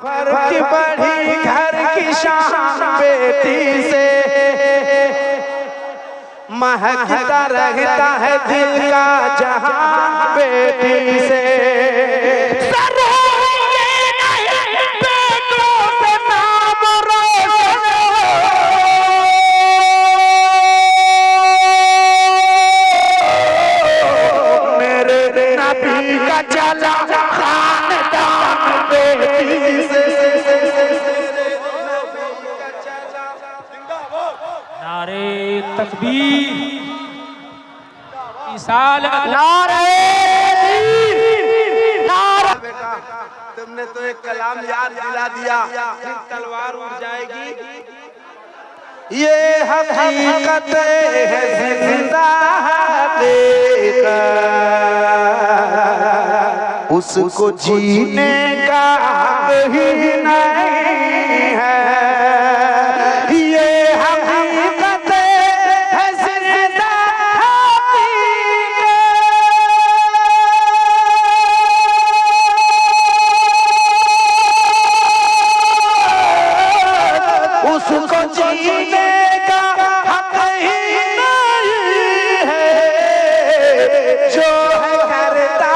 फर्क बढ़ी घर की शान बेटी से, महकता रहता है दिल का जहां बेटी से। मेरे नबी का चला खानदान बेटी से। नारे तकबीर, बेटा तुमने तो एक कलाम याद दिला दिया, फिर तलवार उड़ जाएगी। ये हकीकत है जिंदा हकीकत, उसको जीने का हक ही नहीं है। ये हकीकत है जिंदा हकीकत, उसको जीने का हक ही नहीं है। जो है करता,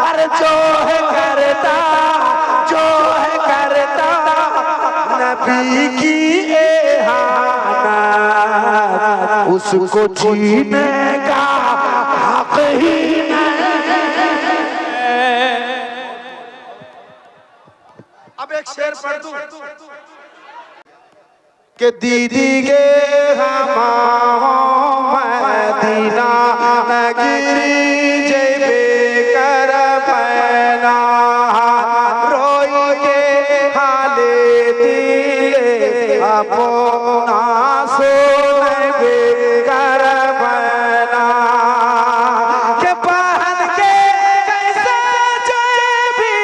हर जो है करता, जो है करता नबी की एहानत, उसको जीने का हक ही नहीं है। अब एक शेर पढ़ दूं कि दीदी के हम मदीना नगरी जेबे कर पैना, रोई के हाले दिले अपना सोनबे कर पैना, के पहन के कैसे जेबी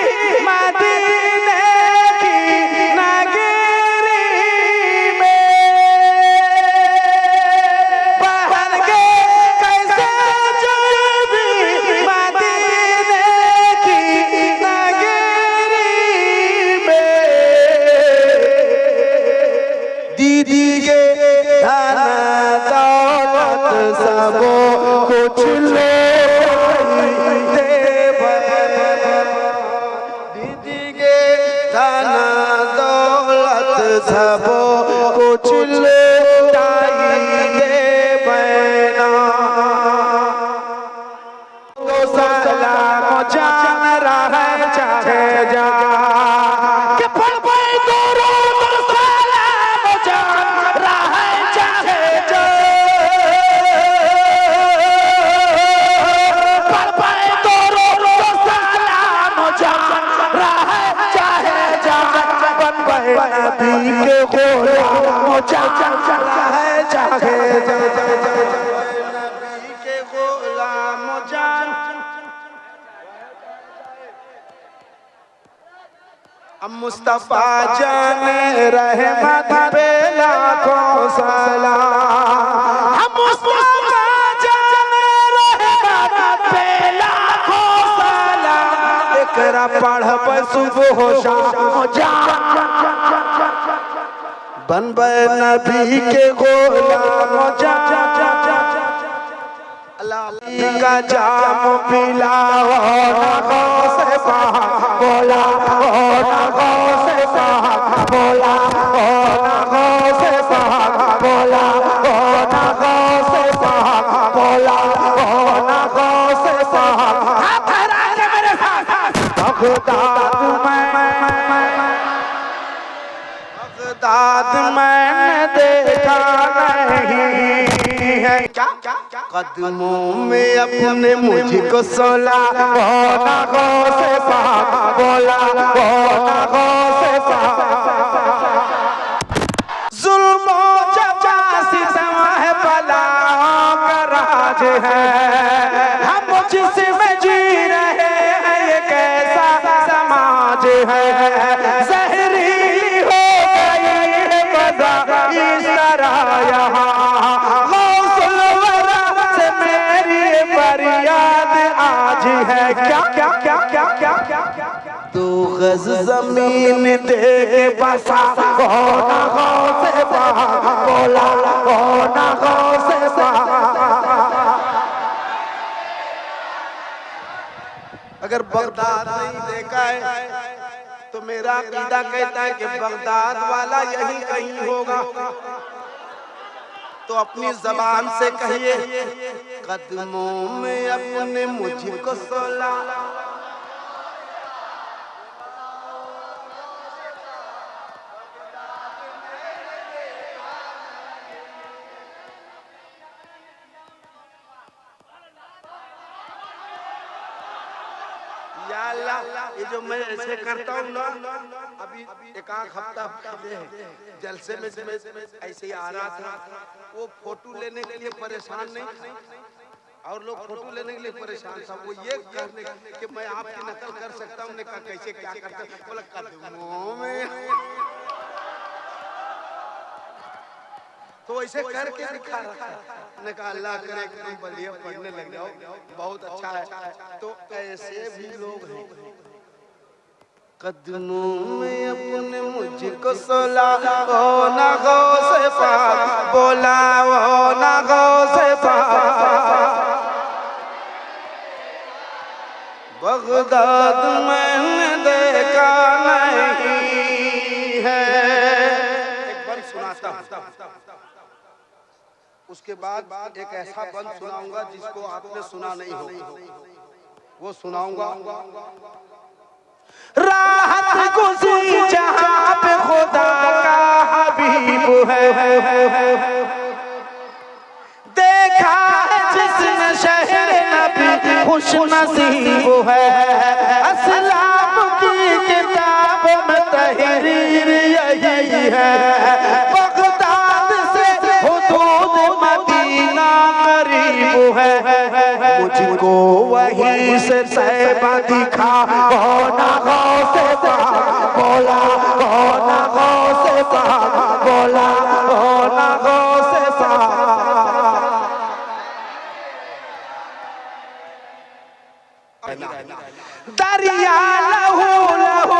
मदीने की नगरी में, पहन के कैसे जेबी मदीने की नगरी में। दीदी के धन दौलत सबो कुछ ले दीदी के धन दौलत सबो कुछ ले दे बना, तो सलाम जान रहा चाहे जा, कि पल पल दुरूद सलाम जान रहा चाहे जा, पल पल दुरूद सलाम जान रहा चाहे जा, बन गए नबी के गुलाम जान रहा चाहे जा, नबी के गुलाम जान। अब मुस्तफा जाने रहमत पे लाखों सलाम, हम मुस्तफा जाने रहमत पे लाखों सलाम, इकरा पढ़ पर सुबह हो शाम जान, बन गए नबी के गुलाम जान। अल्लाह का जाम पिलाओ ना गौसे पाक बोला, ना गौसे पाक बोला, ना गौसे पाक बोला, ना गौसे पाक बोला, ना गौसे पाक। हाथ हरा के मेरे साथ बगदाद मैंने देखा नहीं है, क्या कदमों में अपने मुझको सोला, ना गौसे पाक बोला, ना गौसे पाक। जुल्म जफा सितम है बलाओं का राज है, हम जिसमें जी रहे हैं ये कैसा समाज है। जहरीली हो गई है बज़ा इस तरह यहाँ, गौसुल वरा से मेरी फरियाद आज है। क्या क्या क्या क्या क्या क्या क्या, तो गज़ ज़मीन दीन दे के बसा होना गौसे पाक बोला होना गौसे पाक। अगर बगदाद नहीं देखा है तो मेरा अकीदा कहता है कि बगदाद वाला यही कहीं होगा। तो अपनी जबान से कहिए, कदमों में अपने मुझको सोला। या अल्लाह, ये जो मैं ऐसे करता हूँ ना, अभी एक हफ्ता पहले जलसे में ऐसे ही आ रहा था, वो फोटो लेने के लिए परेशान नहीं और लोग फोटो लेने के लिए परेशान था। वो ये कहने कि मैं आपकी नकल कर सकता हूँ। कहा कैसे क्या करते? बोला कदमों में। तो ऐसे करके दिखा रहा है। ने कहा अल्लाह करे कि तुम बढ़िया पढ़ने लग जाओ, बहुत अच्छा है। तो ऐसे भी लोग हैं। कदमों में अपने मुझको सोला हो ना गौसे पाक बोला हो ना गौसे पाक। बगदाद मैंने देखा नहीं है। एक बंद सुनाता हूँ, उसके बाद एक ऐसा बंद सुनाऊंगा जिसको आपने सुना नहीं होगा, वो सुनाऊंगा। राहत गुज़ी जहां पे खुदा का हबीब है, देखा है जिसने शहर नबी खुश नसीब है। अस्लाम की किताब में तहरीर यही है, बगदाद से हुदूद मदीना करीब है। मुझको वहीं से तैबा दिखा होना गौसे पाक बोला होना गौसे पाक बोला होना गौसे पाक। दरिया लहू लहू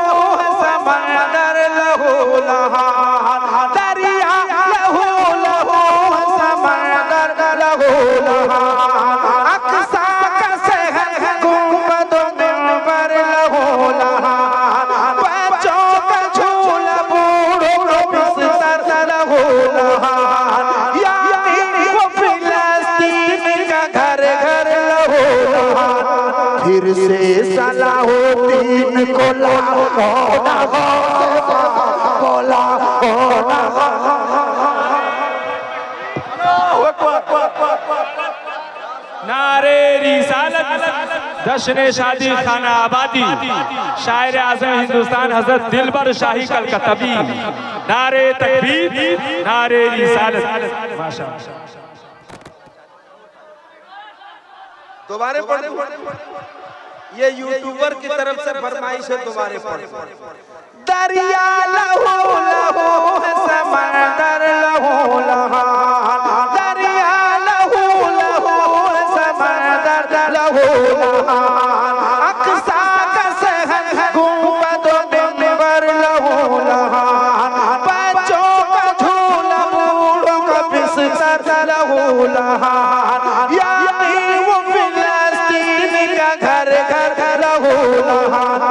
समंदर लहू लहान, दरिया लहू लहू समंदर लहू लहान। अक्सा का शहर गुंबद मिंबर लहू लहान, बच्चों का झूला बूढ़ों का बिस्तर लहू लहान। यानी वो फिलिस्तीन का घर घर लहू लहान। फिर से सलाहुद्दीन को ला होना गौसे पाक बोला होना। नारे रिसालत, जश्न शादी खाना आबादी, शायर आज़म हिंदुस्तान हजरत दिलबर शाही कलकत्तवी। नारे तकबीर, नारे रिसालत। माशाअल्लाह। दोबारे पढ़, ये यूट्यूबर की तरफ से फरमाइश है, दोबारे पढ़। दरिया लहू लहू समंदर लहू लहान, दरिया लहू लहू समंदर लहू लहान। अक्सा का शहर गुंबद मिंबर लहू लहान, बच्चों का झूला बूढ़ों का बिस्तर लहू लहान। यानी वो फिलिस्तीन का घर घर लहू लहान।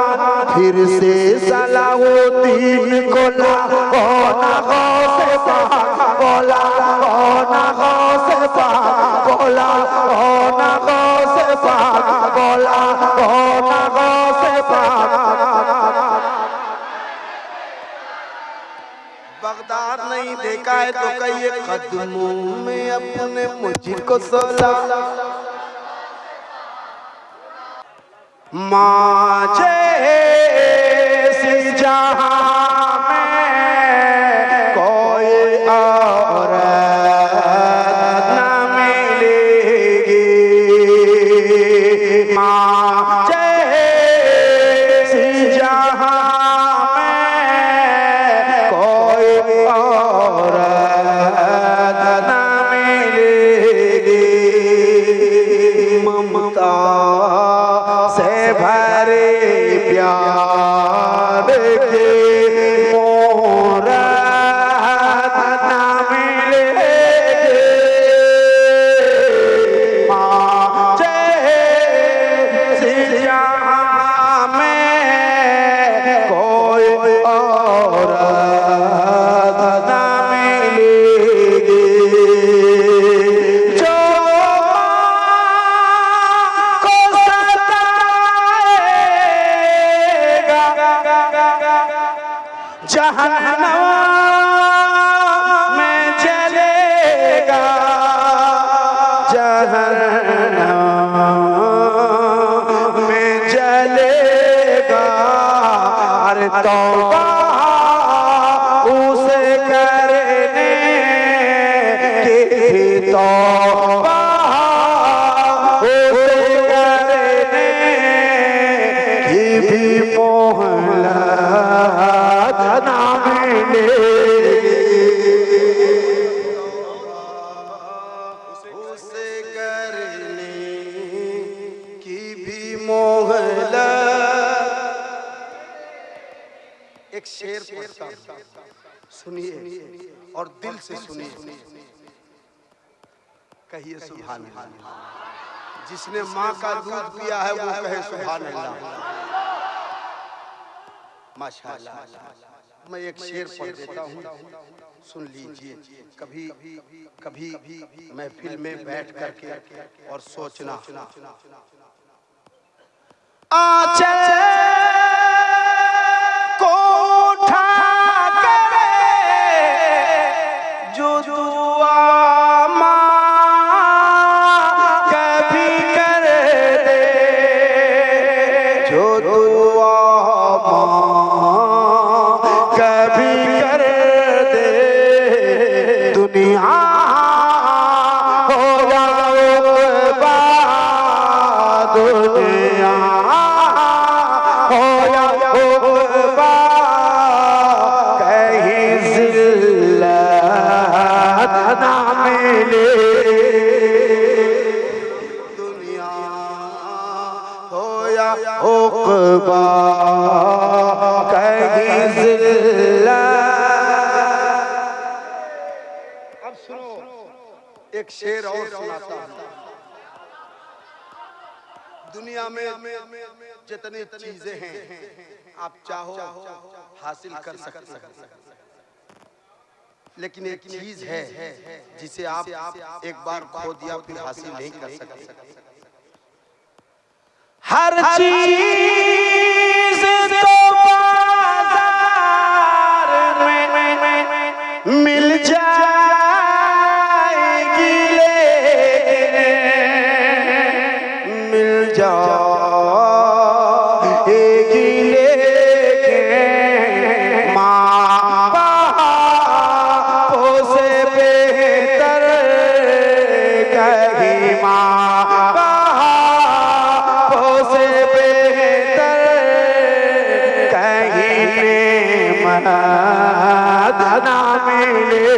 फिर से सलाहुद्दीन को ला होना गौसे पाक बोला होना गौसे पाक बोला होना गौसे पाक बोला होना गौसे पाक। बगदाद नहीं देखा है तो कहिए, कदमों में अपने मुझको सोला। माँ जैसी जहां में कोई औरत न मिलेगी, माँ जैसी जहां में कोई औरत न मिलेगी। ममता से भरे प्यार के जहन्नम में जलेगा, जहन्नम में जलेगा। अरे तौबा उसे करने की भी तौबा उसे करने की भी मोहलत ना मिलेगी। उसे करने की भी मोहलत। एक शेर पढ़ता हूं, सुनिए और दिल से सुनिए, कहिए सुभान अल्लाह। जिसने माँ का दूध पिया है वो कहे सुभान अल्लाह। माशाअल्लाह। मैं एक शेर पढ़ देता हूँ, सुन लीजिए। कभी कभी महफिल में बैठ करके और सोचना। आंचल को उठा करे जो दुआ माँ कभी कर दे, जो दुआ माँ कभी कर दे। दुनिया हो जाओ बात, दुनिया हो जाओ बात, कहीं जिल्लत ना मिले। दुनिया हो या उक़बा, कहीं जिल्लत। अब सुनो, एक शेर और सुनाता हूँ। दुनिया में जितनी चीजें हैं आप चाहो हासिल कर सकते हैं, लेकिन एक चीज है जिसे आप एक बार खो दिया फिर हासिल नहीं कर सकते। हर चीज तो बाजार में मिल जाएगी, लेकिन मिल जाएगी लेकिन माँ बापों से बेहतर कहीं, माँ बापों से बेहतर कहीं नेमत ना मिले।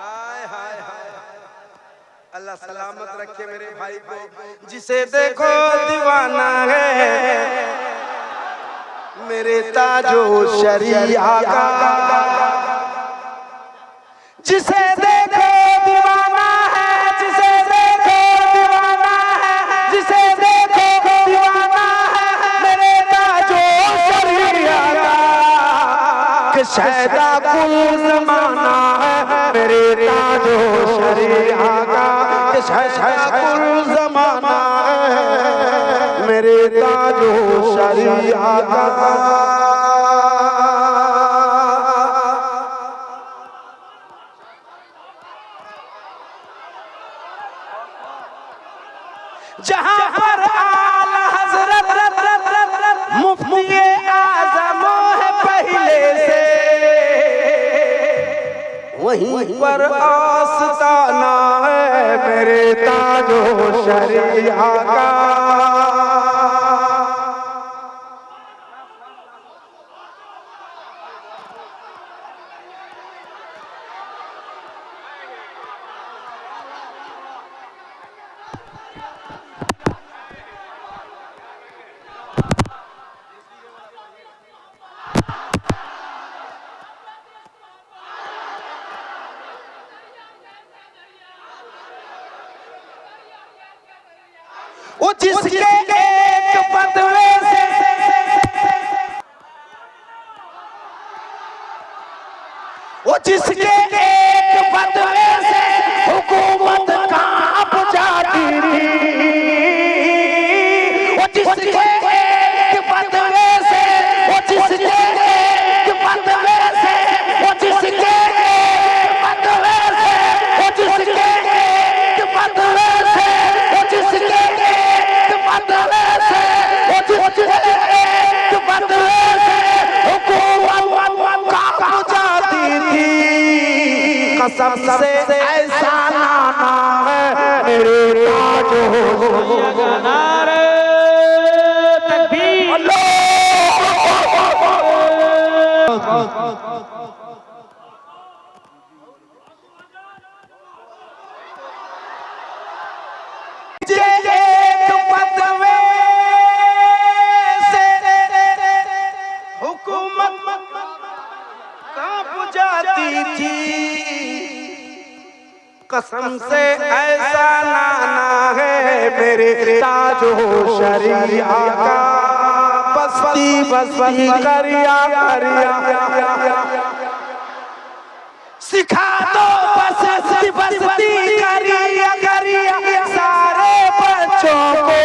हाय हाय हाय, अल्लाह सलामत रखे मेरे भाई को। जिसे देखो दीवाना है मेरे ताजो शरिया का, जिसे देखो दीवाना है, जिसे देखो दीवाना है, जिसे देखो दीवाना है मेरे ताजो शरिया का। कि शहदा कुल ज़माना है मेरे ताजो शरिया का, कि शहदा कुल ज़माना है मेरे ताजो शरिया का। जहाँ पर आला हज़रत मुफ्ती आज़म है पहले से, वहीं पर आस्ताना है मेरे ताजो शरिया का। वो जिसके एक फतवे से, वो जिसके एक फतवे से हुक्म कसम से ऐसा नाना है मेरे ताजो नारे तकबीर। एक पदवे से हुकूमत कांप जाती थी, कसम से ऐसा नाना है मेरे ताजो शरिया का। बस्ती बस्ती करिया करिया सिखा दो बस्ती बस्ती करिया करिया सारे बच्चों को।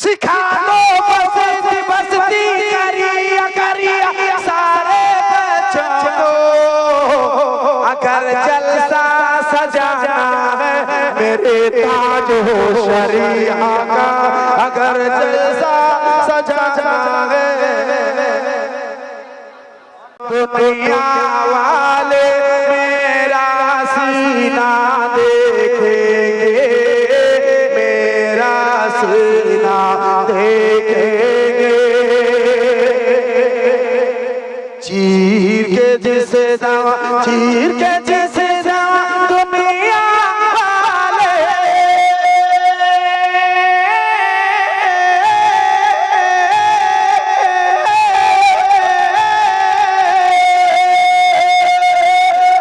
सिखा दो बस्ती बस्ती करिया करिया सारे बच्चों को। अगर जलसा सजाना है मेरे ताजो शरिया का, अगर जलसा सजाना है दुनिया वाले मेरा सीना देखेंगे, मेरा सीना देखेंगे। चीर के जिसे दवा, चीर के जिसे दवा दुनिया वाले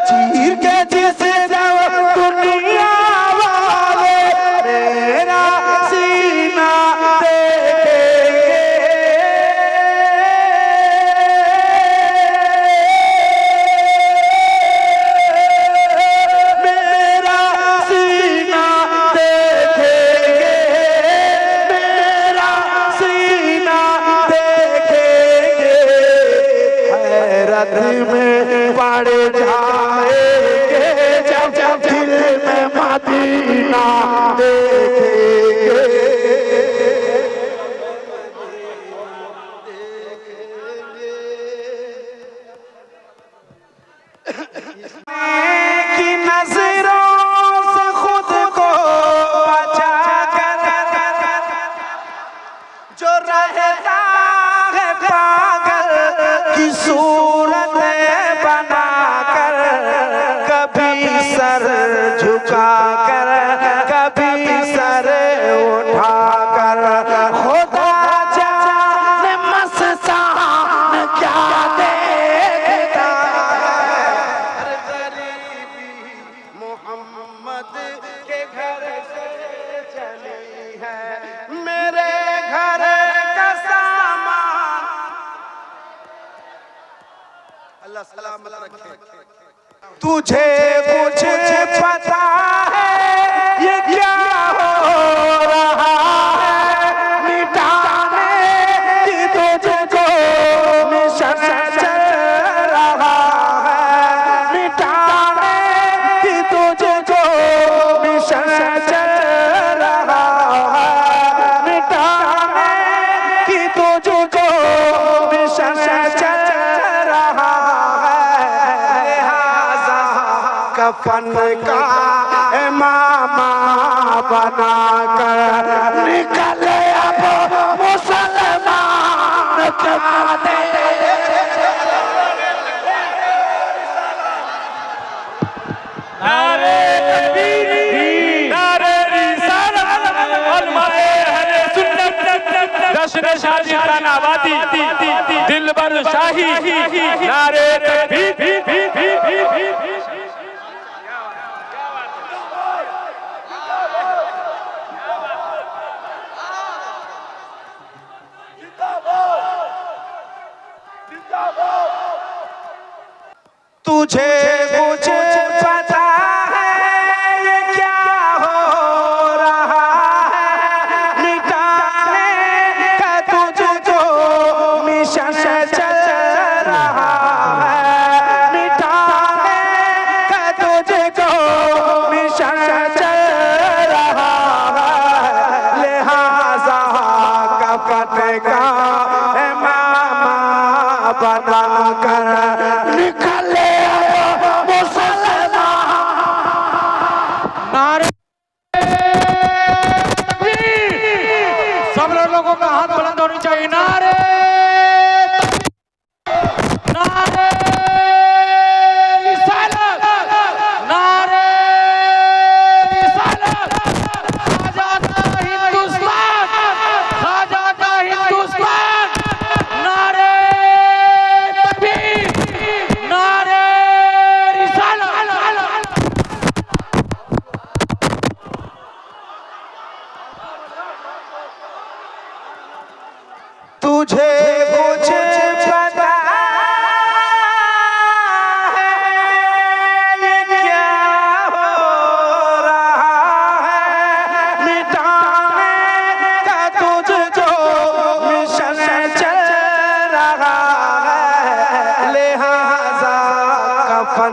चीर के जिसे दवा दुनिया वाले मेरा सीना देखेंगे। मेरा सीना देखेंगे, मेरा सीना देखेंगे। हैरत में पड़ जाएंगे जब जब दिल में मदीना देखेंगे। की नजरों से खुद को बचा कर जो रहता है पागल की सूरत बना कर, कभी सर झुका कर कभी सर उठा कर, खुदा जाने मस्तान क्या देखता है। गरीबी मोहम्मद के घर से चली है, मेरे घर का सामान अल्लाह सलामत रखे। तुझे कुछ पता है ये क्या हो रहा है, मिटाने की तुझको मिशन चल रहा है, मिटाने की तुझको मिशन चल रहा है, मिटाने की तुझको मिशन चल रहा है। लिहाजा कफन का इमामा बना कर निकल अब मुसलमान का दे। नारे तकबीर, नारे रिसालत, उलमाए अहले सुन्नत, जश्न शादी खान आबादी, दिलबर शाही, नारे तकबीर। तुझे कुछ पता है ये क्या हो रहा है, मिटाने का तुझको मिशन चल रहा है, मिटाने का तुझको मिशन चल रहा है। लिहाजा कफन का इमामा बना कर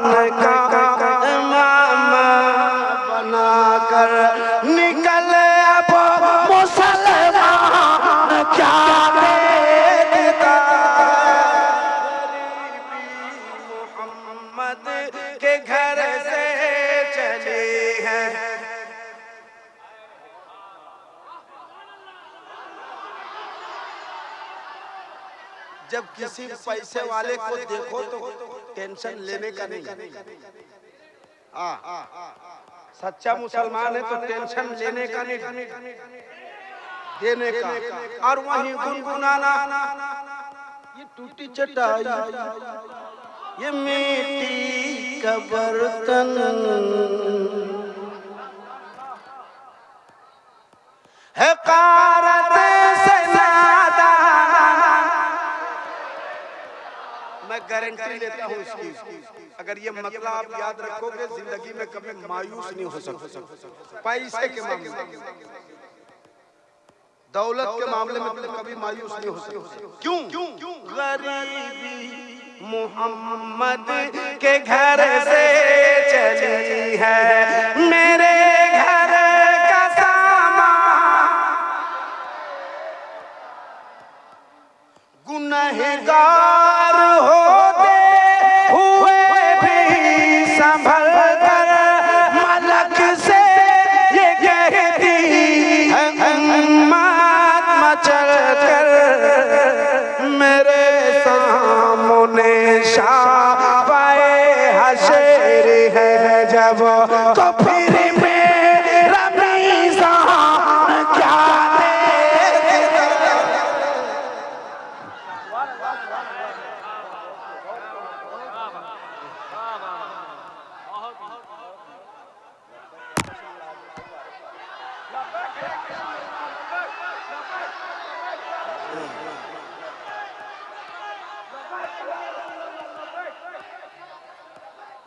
का इमाम बनाकर निकल अब मुसलमान क्या देखता मोहम्मद के घर से चली है। जब किसी पैसे वाले को देखो तो टेंशन लेने का नहीं, सच्चा मुसलमान है तो टेंशन लेने का नहीं, देने का। और वहीं गुनगुनाना, ये टूटी चटाई, ये मिट्टी का बर्तन, है कारत से नादान। मैं गारंटी लेता हूँ इसकी, अगर ये मतलब आप याद रखोगे जिंदगी में कभी मायूस नहीं हो सकते। पैसे के मामले में, दौलत के मामले में कभी मायूस नहीं हो सकते। क्यों? गरीबी मोहम्मद के घर से चली है, मेरे घर का सामान गुनहगार होते हुए भी संभल कर मलक से ये कहती है उम्मत मचल कर मेरे सामने शाबाए हशर है जब, तो फिर मेरा मीज़ान क्या देखता।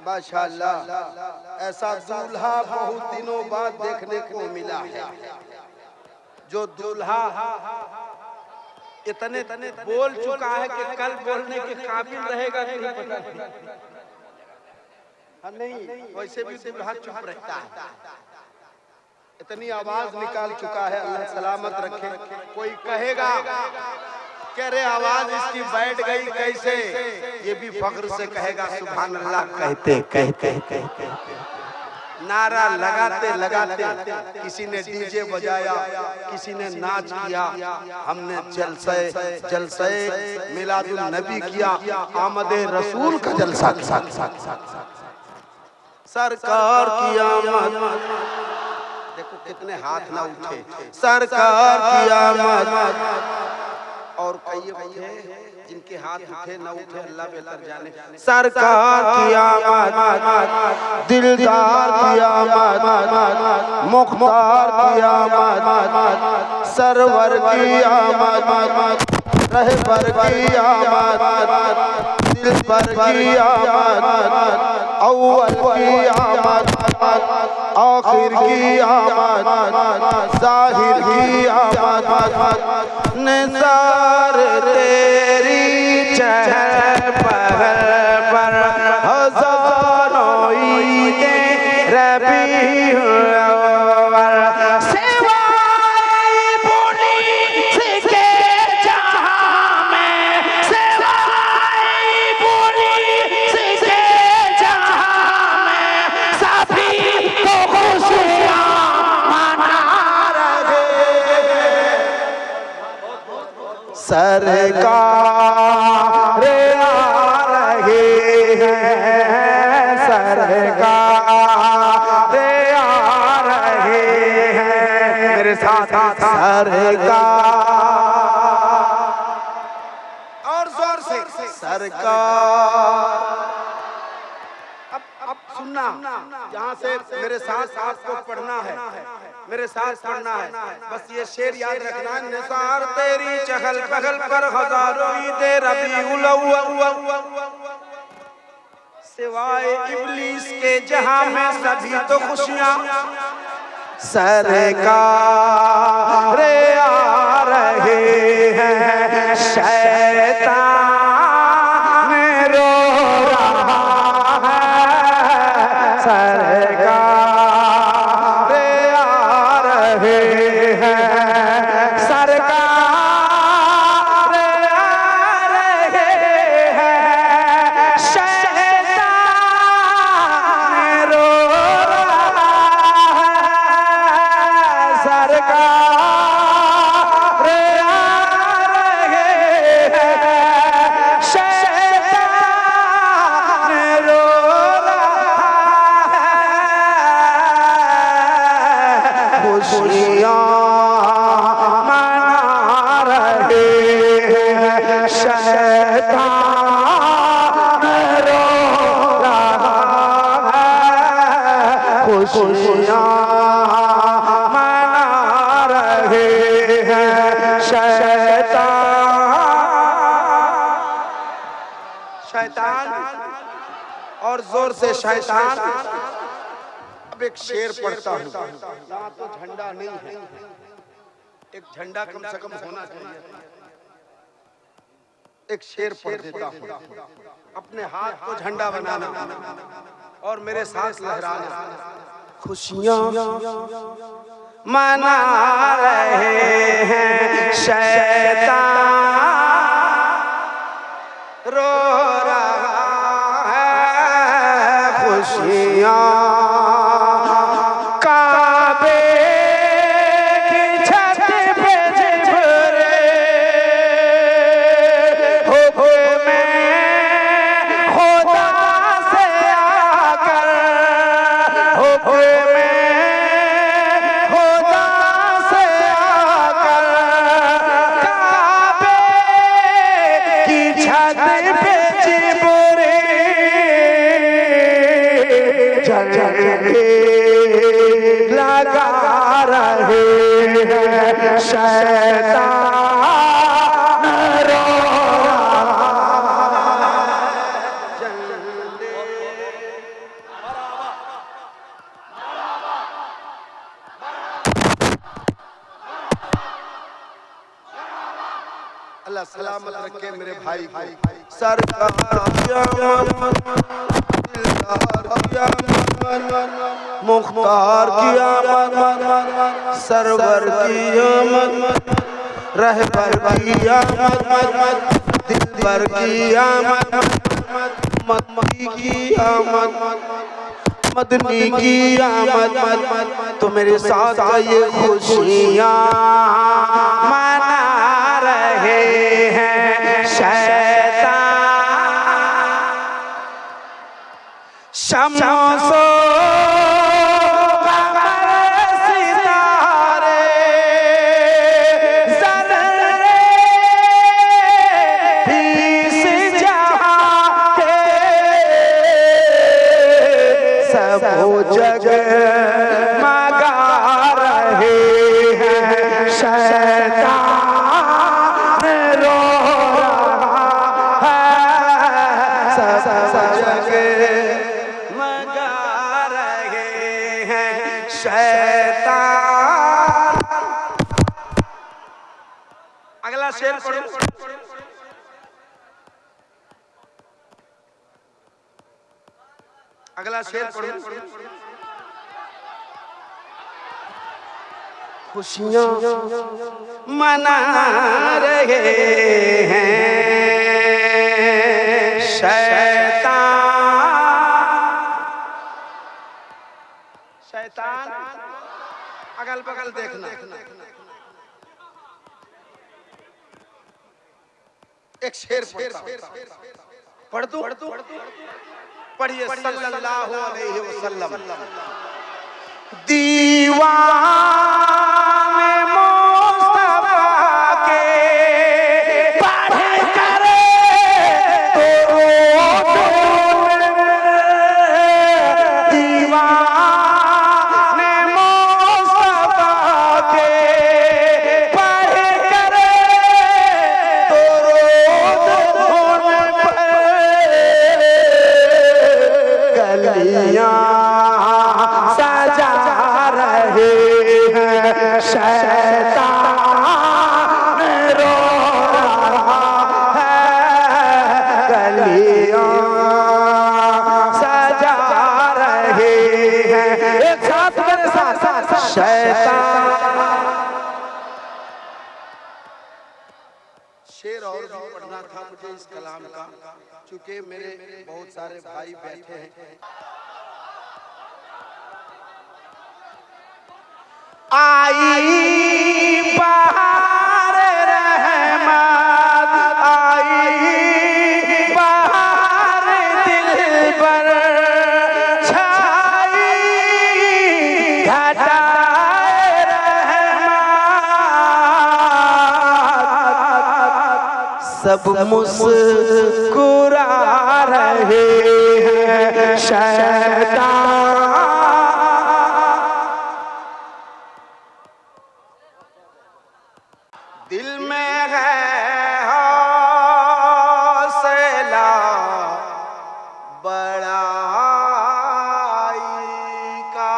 माशाअल्लाह, ऐसा दूल्हा बहुत दिनों बाद देखने को मिला है, जो दूल्हा इतने बोल चुका है कि कल बोलने के काबिल रहेगा कि नहीं पता नहीं। वैसे भी दूल्हा चुप रहता है, इतनी आवाज निकाल चुका है, अल्लाह सलामत रखे। कोई कहेगा कह रहे आवाज इसकी बैठ गई कैसे, ये भी फख्र से कहेगा सुभान अल्लाह कहते कहते नारा लगाते लगाते। किसी ने डीजे बजाया, किसी ने नाच किया, हमने जलसे मिलादुल नबी किया, आमद रसूल का जलसा। सरकार की आमद, देखो कितने हाथ ना उठे, सरकार की आमद। और कई उठे जिनके हाथ उठे ना उठे अल्लाह बेहतर जाने। सरकार की आमद, दिलदार की आमद, मुख्तार की आमद, सरवर की आमद, रहबर की आमद, दिलबर की आमद, अव्वल की आमद, आखिर की आमद, ज़ाहिर की आमद, निसार तेरी चहल पहल पर हज़ारों ईदें रबीउल अव्वल। सिवाय पुलिस के जहां में, सिवाय पुलिस के जहां में सभी को खुशियां मना रहे। सरकार आ रहे हैं, सरकार आ रहे हैं, मेरे साथ सरकार, और जोर से सरकार। अब सुनना, यहाँ से मेरे साथ आपको पढ़ना है, मेरे साथ पढ़ना है। बस ये शेर याद रखना, निसार तेरी चहल पहल पर हज़ारों ईदें रबीउल अव्वल, सिवाय इब्लीस के जहां में सभी तो खुशियां। सरकार आ रहे हैं, शैतान रो रहा है, खुशियाँ मना रहे हैं, शैतान रो रहा है, खुशियाँ मना रहे हैं, शैतान और जोर से शैतान। अब एक शेर पढ़ता हूँ, यहाँ तो झंडा नहीं है, एक झंडा कम से कम होना चाहिए। एक शेर पढ़ देता हूँ, अपने हाथ को झंडा बनाना और मेरे साथ लहराना। खुशियाँ मना रहे हैं, शैतान रो रहा है, खुशियाँ काबे की छत पे जिब्रील हुक्म खुदा से आकर, हुक्म खुदा से आकर काबे की छत पे जिब्रील झंडे लगा रहे हैं, शैतान रो अल्लाह सलामत रखे मेरे भाई को। सरकार मुख्तार की आमद, सरवर की आमद, रहबर की आमद, दिलबर की आमद, मदनी की आमद, मदनी की आमद। तो मेरे साथ ये खुशियाँ मना रहे हैं, शैतान शमसो जग मगा रहे हैं, शैतान रो रहा है, जग मगा रहे हैं, शैतान। अगला शेर पढ़ो। अगला शेर पढ़ो। खुशियाँ मना रहे हैं, शैतान अगल बगल देखना। एक शेर पढ़ दो, पढ़िए। सल्लल्लाहु अलैहि वसल्लम दीवाने मुस्तफा के पढ़ कर तो दीवाने मुस्तफा के पढ़ कर तो गलियां सजा रहे हैं, शैतान रो रहा है, गलियां सजा रहे हैं। एक साथ मेरे साथ शैतान। शेर और भी पढ़ना था मुझे इस कलाम का, चूंकि मेरे बहुत सारे भाई बैठे हैं। आई बहार रहमत, आई बहार दिल पर छाई, घटाए सब मुस्कुरा रहे हैं शैतान। दिल में है हौसला बड़ाई का।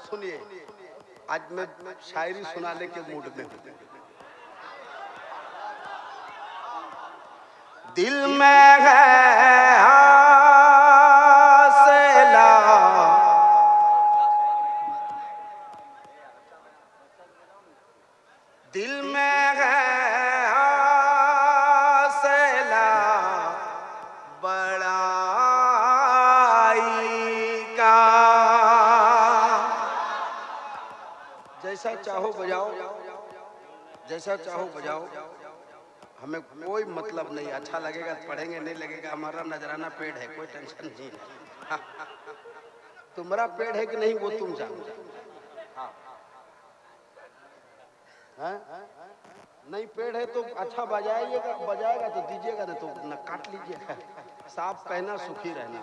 सुनिए, आज मैं शायरी सुनाने के मूड में हूं। दिल में है हौसला दिल में है हौसला बड़ाई का। जैसा चाहो बजाओ, जैसा चाहो बजाओ, हमें कोई मतलब नहीं। अच्छा लगेगा तो पढ़ेंगे, नहीं लगेगा हमारा नजराना पेड़ है, कोई टेंशन नहीं है। तुम्हारा पेड़ है कि नहीं वो तुम जानो। नहीं पेड़ है तो अच्छा बजाइएगा, बजाएगा तो दीजिएगा, नहीं तो न काट लीजिएगा। साफ कहना, सुखी रहना।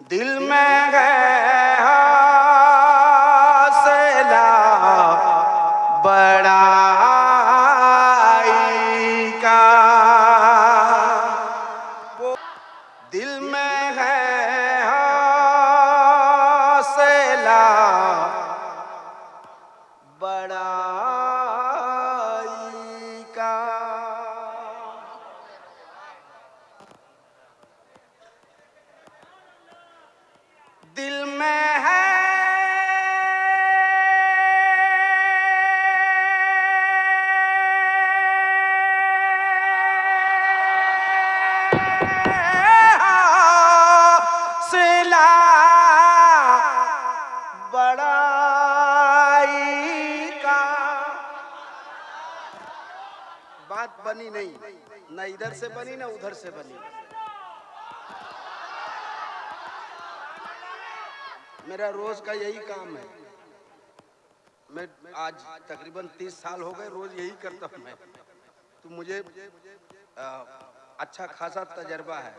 दिल में है हौसला बड़ाई का। दिल में है हौसला बड़ाई का। दिल में है हौसला बड़ाई का। बात बनी नहीं, ना इधर से बनी ना उधर से बनी। मेरा रोज का यही काम है। मैं आज तकरीबन 30 साल हो गए, रोज यही करता हूँ मैं। तो मुझे अच्छा खासा तजर्बा है।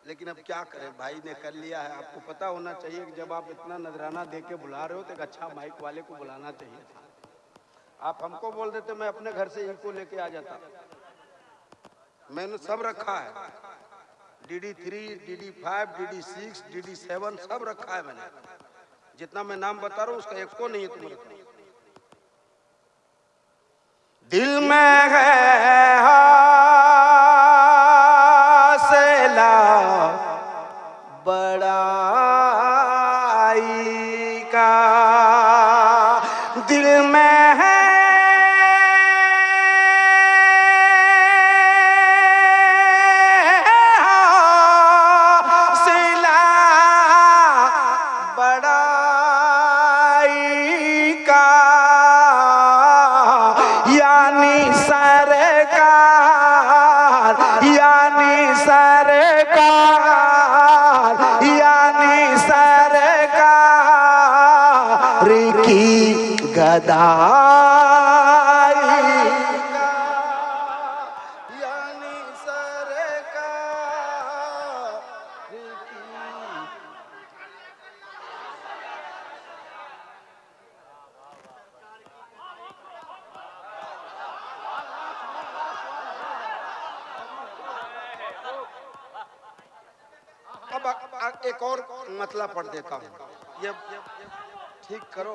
लेकिन अब क्या करें, भाई ने कर लिया है। आपको पता होना चाहिए कि जब आप इतना नजराना दे के बुला रहे हो तो एक अच्छा माइक वाले को बुलाना चाहिए था। आप हमको बोल देते, मैं अपने घर से इनको लेके आ जाता। मैंने सब रखा है, DD3, DD5, DD6, DD7 सब रखा है मैंने। जितना मैं नाम बता रहा हूँ उसका एक को नहीं है तुम्हारे। दिल में है हौसला बड़ाई का। दिल में है हौसला बड़ाई का। यानी सरकार, यानी सरकार, यानी सरकार की गदाई का। यानी सरकार की। अब एक और मतलब पढ़ देता हूँ, ये ठीक करो।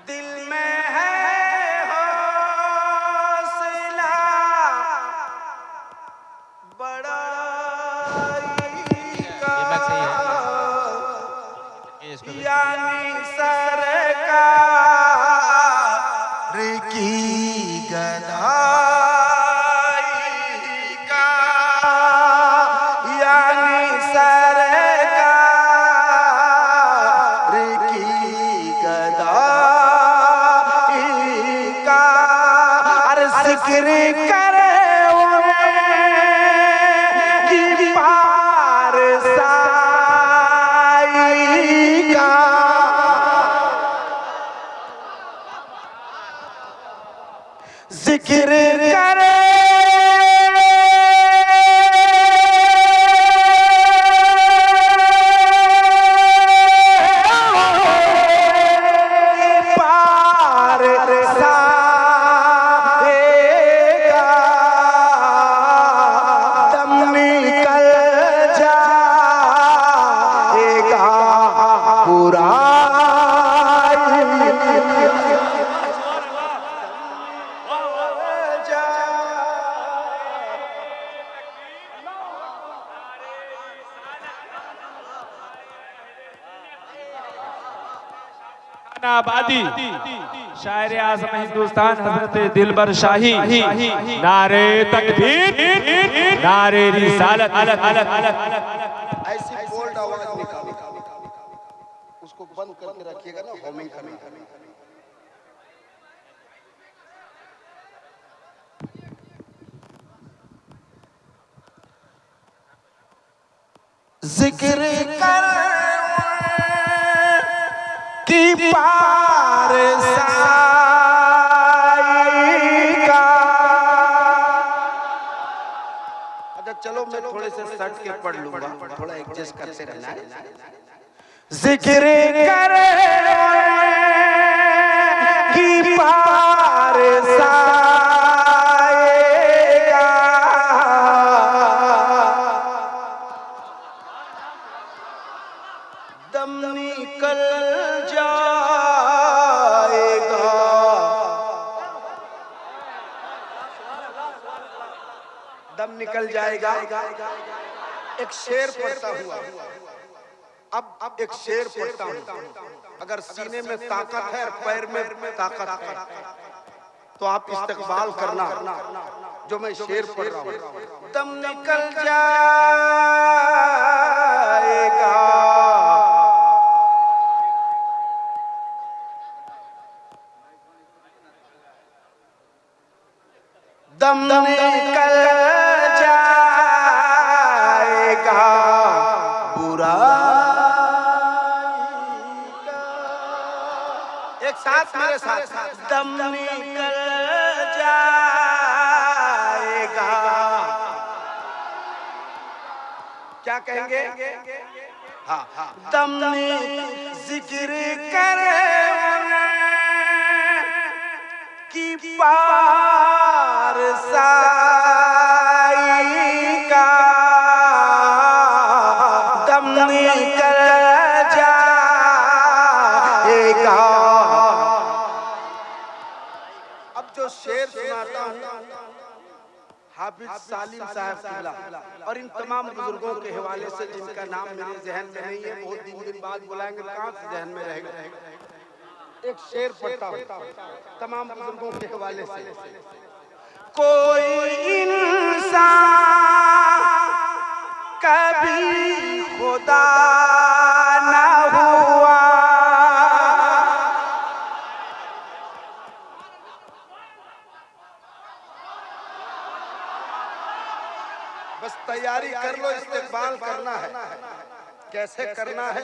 दिल में है हौसला बड़ाई का। यानी सरकार की गदाई का। यानी सरकार की गदाई का। अरे जिक्र करे की पार साई का। जिक्र करे आबादी शायर आज़म हिंदुस्तान हजरत दिलबर शाही नारे तकबीर नारे रिसालत। ऐसी बोल्ड आवाज निकालो, उसको बंद करके रखिएगा ना, होमिंग करना। जिक्र कर की पार साई का। अच्छा चलो मैं थोड़े से सट के पढ़ लूंगा, थोड़ा एडजस्ट करते रहना है। जिक्र कर की पार साई का, दम निकल जाएगा, दम निकल जाएगा। एक शेर पढ़ता हुआ, अब एक शेर पढ़ता हूं। अगर सीने में ताकत है, पैर में ताकत है, तो आप इस्तकबाल करना जो मैं शेर पढ़ रहा हूं। दम निकल जाएगा, दम निकल जाएगा बुराई का। एक साथ मेरे साथ, दम निकल जाएगा। क्या कहेंगे? हाँ, दम जिक्र करे की पार साई का, दम निकल जाएगा। अब जो शेर सुनाता हूँ हाफिज सालिम साहब किबला और इन तमाम बुजुर्गों के हवाले से, जिनका नाम मेरे जहन में नहीं है, बहुत दिन बाद बुलाएंगे, कहाँ से जहन में रहेगा। एक शेर पढ़ता हूँ तमाम बुजुर्गों के हवाले से। कोई इंसान कभी खुदा ना हुआ, बस तैयारी कर लो, इस्तेमाल करना है। कैसे करना है?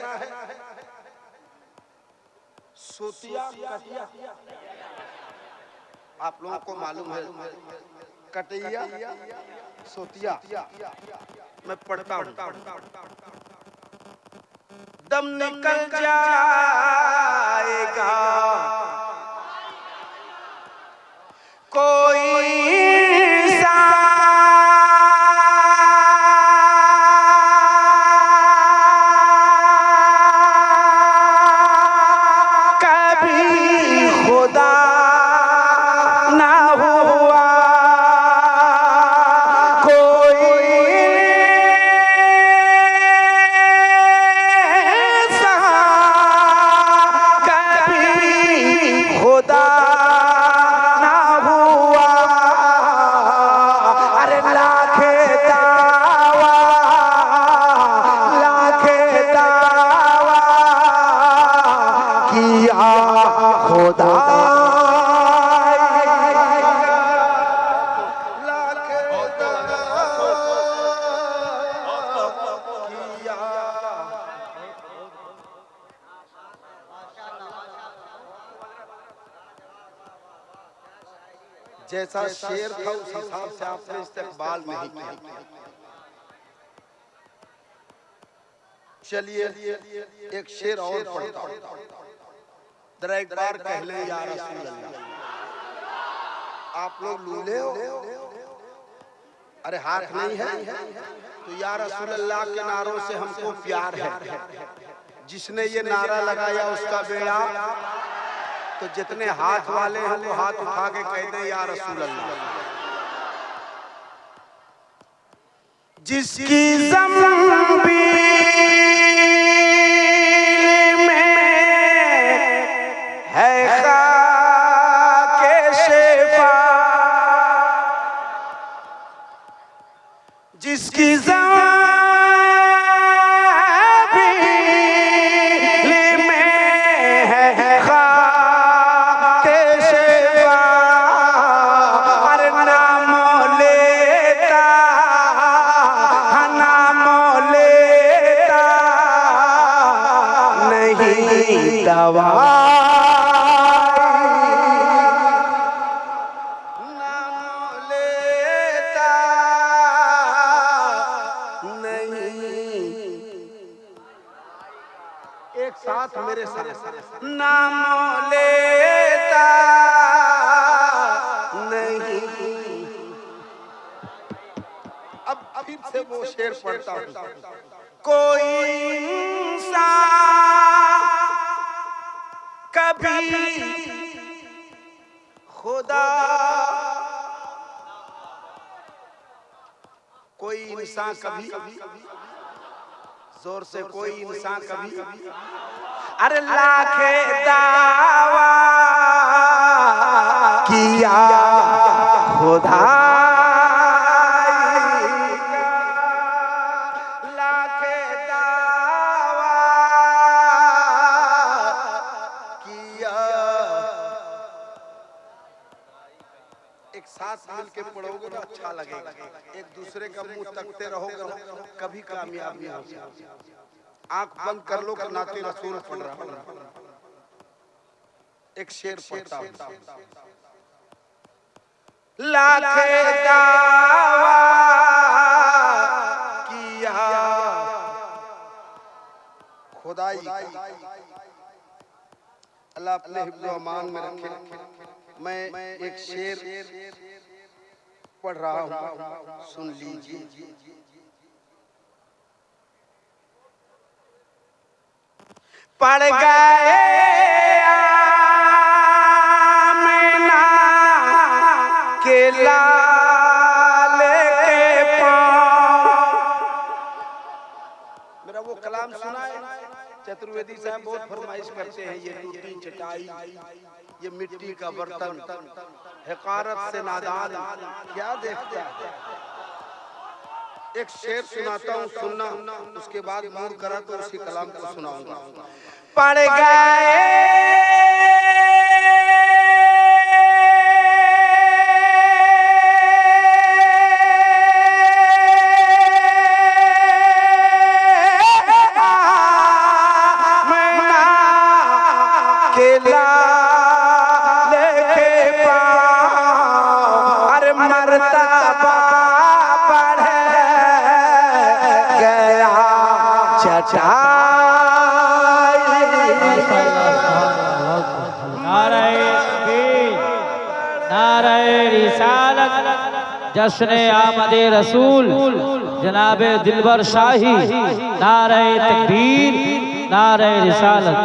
सोतिया कटिया, आप लोगों को मालूम है, कटिया सोतिया। मैं पढ़ता हूँ। दम निकल जाएगा, कोई खुदा ना हुआ, जैसा शेर था उस हिसाब से आपने इस्तेकबाल नहीं किया। चलिए एक शेर और पढ़ता हूं, जरा एक बार कह ले या रसूल अल्लाह। आप लोग लूले हो, अरे हाथ नहीं है तो या रसूल अल्लाह के नारों से हमको प्यार है। जिसने ये नारा लगाया उसका बेड़ा, तो जितने हाथ वाले हैं वो हाथ उठा के कह दे या रसूल अल्लाह। जिसकी ज़मीन में है खाके शिफा, जिसकी ज़मीन में है खाके शिफा, हर नाम लेता नहीं दवा, नाम लेता नहीं, एक साथ मेरे साथ, नाम लेता नहीं। अब फिर से वो शेर पढ़ता हूं। कोई इंसान कभी खुदा, कोई इंसान कभी, जोर से, कोई इंसान कभी, अरे लाखे दावा किया खुदा, मिलके पढ़ोगे तो अच्छा लगेगा। एक दूसरे का मुंह तकते रहोगे कभी कामयाब नहीं हो सकते। आंख बंद कर लो कि नाते रसूल पढ़ रहा हूं। एक शेर पढ़ता हूं। लाखे दावा किया खुदाई, अल्लाह अपने हिफ्ज़ व अमान में रखे। मैं एक शेर पढ़ रहा हूं, सुन लीजिए। पढ़ गए आमिना के लाल के पाँव। मेरा वो कलाम सुना है? चतुर्वेदी साहब बहुत फरमाइश करते हैं, ये टूटी चटाई, ये मिट्टी का बर्तन, हकारत से नादान क्या देखता है। एक शेर सुनाता हूँ, सुनना, उसके बाद मूड करा तो उसी कलाम को सुनाऊंगा। पढ़ गए जश्न आमदे रसूल जनाबे दिलबर शाही, नारे तकबीर, नारे रिसालत।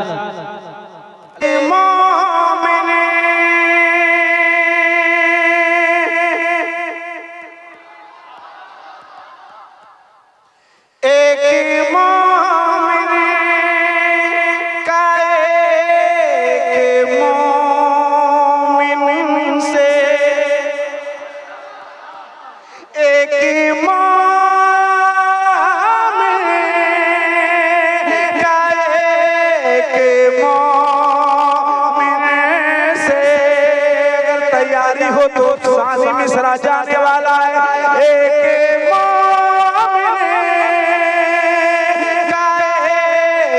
मिश्रा जाने वाला है।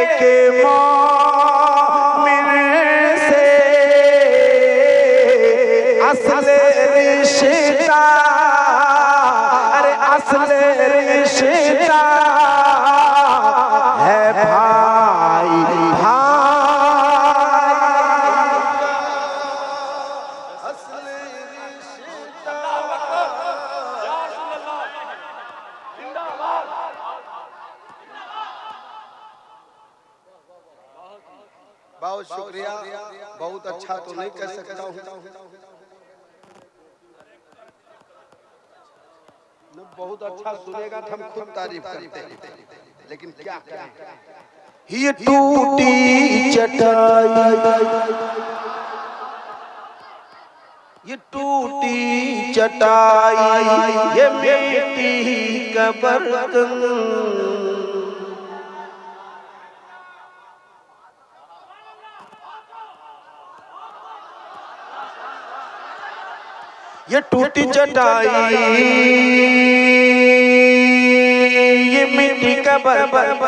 एक मोमिन से असल बहुत शुक्रिया, बहुत अच्छा तो नहीं कह सकता हूँ, बहुत अच्छा सुनेगा तो हम खुद तारीफ करते हैं, लेकिन क्या करें। ये टूटी चटाई, ये टूटी चटाई, ये मिट्टी का बर्तन, ये टूटी चटाई, ये मिट्टी का बर्तन,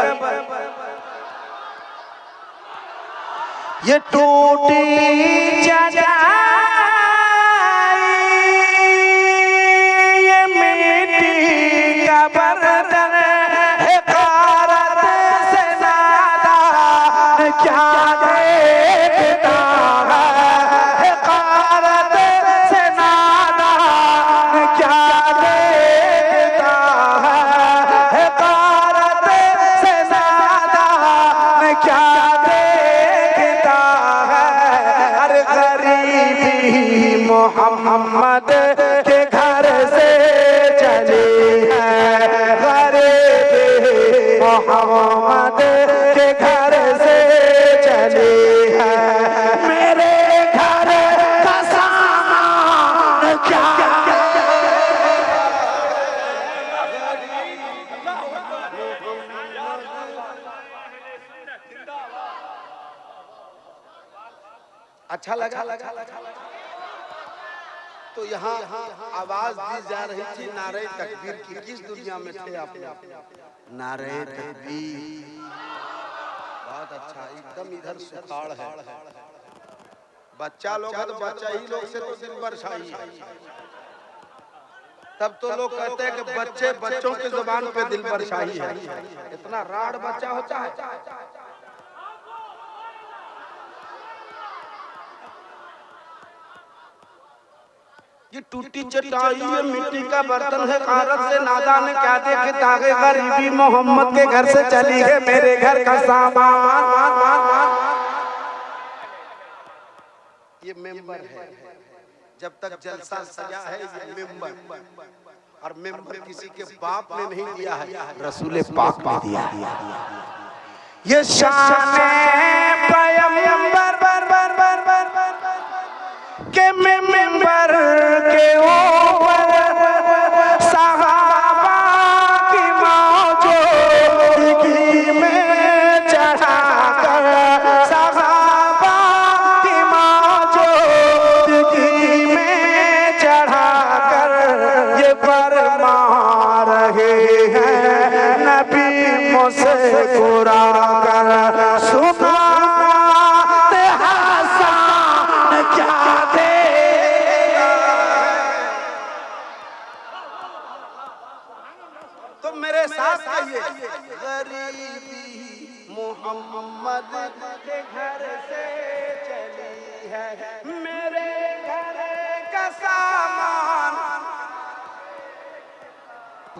ये टूटी चटाई, ये मिट्टी का बर्तन, हकारत से ज़्यादा क्या देखता है, हकारत से ज़्यादा क्या देखता है, हकारत से ज़्यादा क्या देखता है। अरे गरीबी मोहम्मद के घर से चली है, गरीबी मोहम्मद के घर से चली है, मेरे घर का सामान क्या अच्छा लगा। तो यहाँ आवाज दी जा रही थी नारे तकबीर की। किस दुनिया में थे आप? नारे तकबीर। बहुत अच्छा, एकदम इधर सुखाड़ है। बच्चा लोग है तो बच्चा ही लोग से तो दिलबर शाही है। तब तो लोग कहते हैं कि बच्चे बच्चों की जुबान पे दिलबर शाही है। इतना राड़ बच्चा होता है। ये टूटी चटाई, ये मिट्टी का बर्तन है, कारत से नादा ने क्या देखे तागे, गरीबी मोहम्मद के घर से चली है, मेरे घर का सामान। ये मेंबर है, जब तक जलसा सजा है ये मेंबर, और मेंबर किसी के बाप ने नहीं दिया है, रसूल पाक ने दिया। ये शान पैगंबर के मेंबर के ऊपर सहाबा की मौजूदगी में चढ़ाकर, सहाबा की मौजूदगी में चढ़ाकर ये फरमा रहे हैं, नबी मुस्कुरा कर सुना गरीबी मोहम्मद के घर से चली है, मेरे घर का सामान।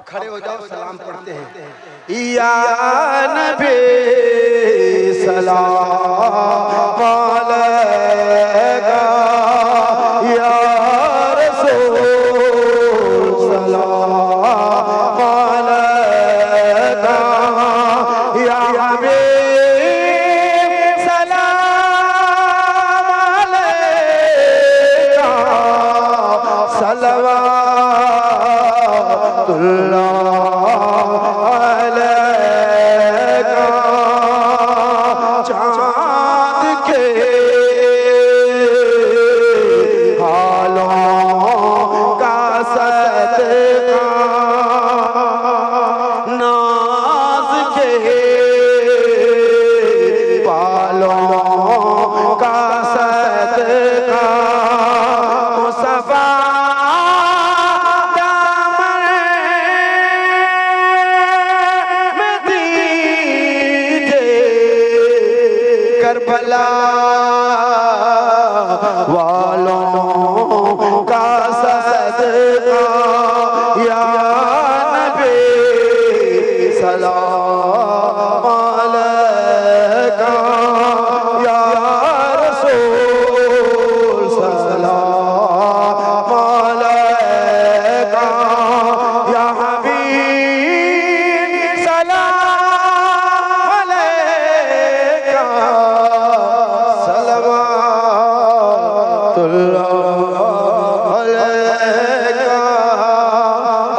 खड़े हो जाओ, सलाम पढ़ते हैं। या नबी सलाम अलैका, या रसूल सलाम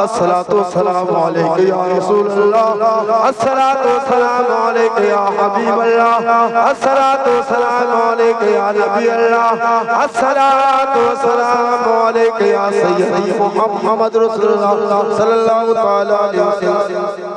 अस्सलातु वस्सलामु अलैका या रसूल अल्लाह, अस्सलातु वस्सलामु अलैका या हबीब अल्लाह, अस्सलातु वस्सलामु अलैका या नबी अल्लाह, अस्सलातु वस्सलामु अलैका या सय्यदी मुहम्मद रसूलुल्लाह सल्लल्लाहु तआला अलैहि वसल्लम।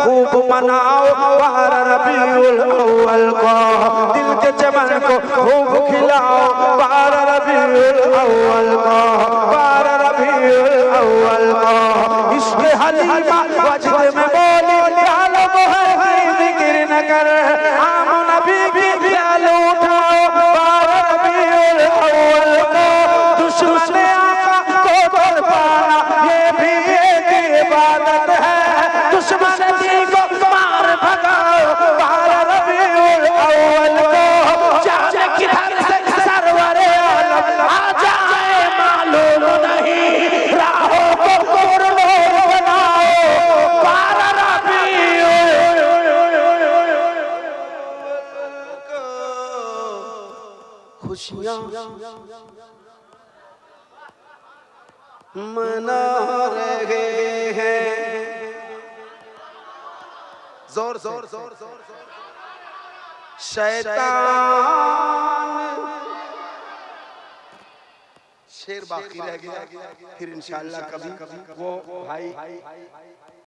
खूब मनाओ बार रबीउल अव्वल को, दिल के चमन को खूब खिलाओ बार रबीउल अव्वल को, बार रबीउल अव्वल को। इश्क हलीमा वजद में बोली डालो मोहर जिक्र न कर, आम नबी की प्याल उठाओ बार रबीउल अव्वल को। दुश्मन आका को तर पाना ये भी एक इबादत है, दुश्मन को मार भगाओ बार रबीउल अव्वल को। जाने किधर से सरवर आलम आ जाए मालूम नहीं, राहों को नूर बनाओ बार रबीउल को। खुशियां मना रहे हैं, जोर जोर जोर जोर शैतान। शेर बाकी रह गया, फिर इंशाअल्लाह कभी वो भाई